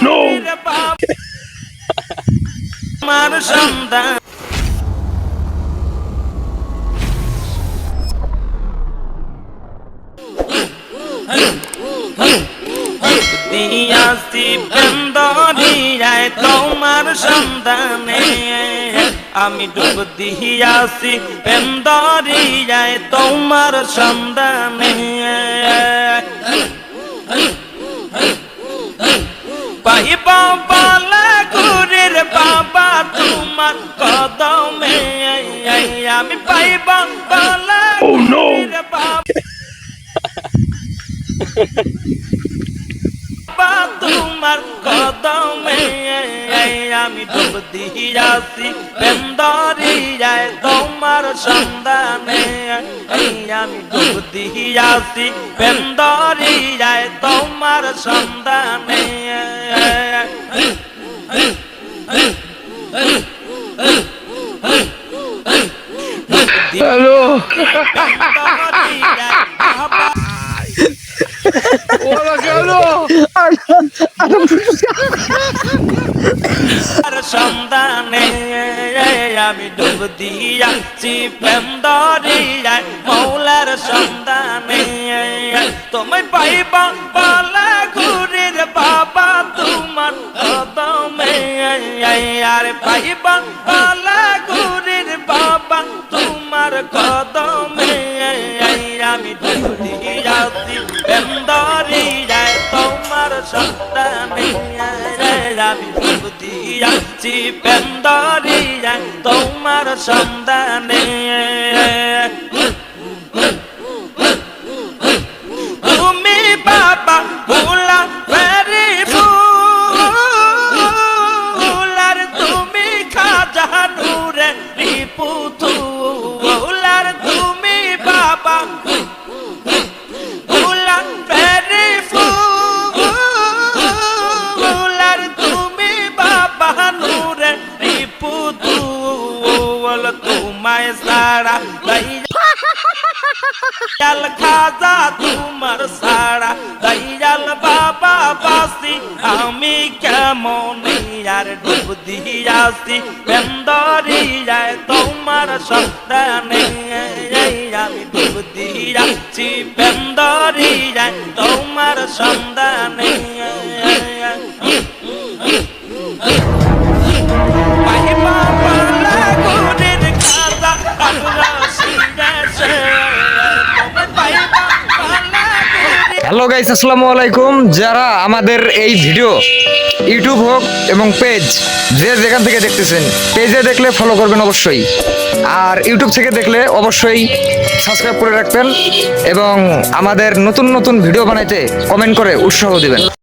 No. দিয়াছি পেন্দরিয়ায় তোমার সন্ধানে আমি ডুব দিয়াছি পেন্দরিয়ায় তোমার সন্ধানে পাইবা বালা গুরের বাবা তোমার কদমে আমি পাইবা বালা গুরের বাবা তোমার কদমে আমি ডুব দিয়াছি পেন্দরিয়ায় তোমার সন্ধানে আমি ডুব দিয়াছি পেন্দরিয়ায় তোমার সন্ধানে Hello. Hola, cabrón. সন্ধানে আমি ডুব দিয়াছি পেন্দরিয়ায় মৌলার সন্ধানে তুমি পাইবা বালা গুরের বাবা তোমার কদমে আর পাইবা বালা গুরের বাবা তোমার কদমে আমি ডুব দিয়াছি পেন্দরিয়ায় তোমার সন্ধানে আমি ডুব দিয়াছি পেন্দরিয়ায় তোমার সন্ধানে তুমি বাবা ভোলা ভেরি ফুলার তুমি খাজা নূরে পুতুলার তুমি বাবা ভোলা ভেরি ফুলার তুমি বাবা নূরে পুতুল তোমায় সারা দয়াল খাজা তোমার সারা দয়াল বাবা বাসি আমি কেমন আর ডুব দিয়াছি পেন্দরিয়ায় তোমার সন্ধানে আমি ডুব দিয়াছি পেন্দরিয়ায় তোমার সন্ধানে হ্যালো গাইস, আসসালামু আলাইকুম। যারা আমাদের এই ভিডিও ইউটিউব হোক এবং পেজ যে যেখান থেকে দেখতেছেন, পেজে দেখলে ফলো করবেন অবশ্যই, আর ইউটিউব থেকে দেখলে অবশ্যই সাবস্ক্রাইব করে রাখবেন এবং আমাদের নতুন নতুন ভিডিও বানাইতে কমেন্ট করে উৎসাহ দিবেন।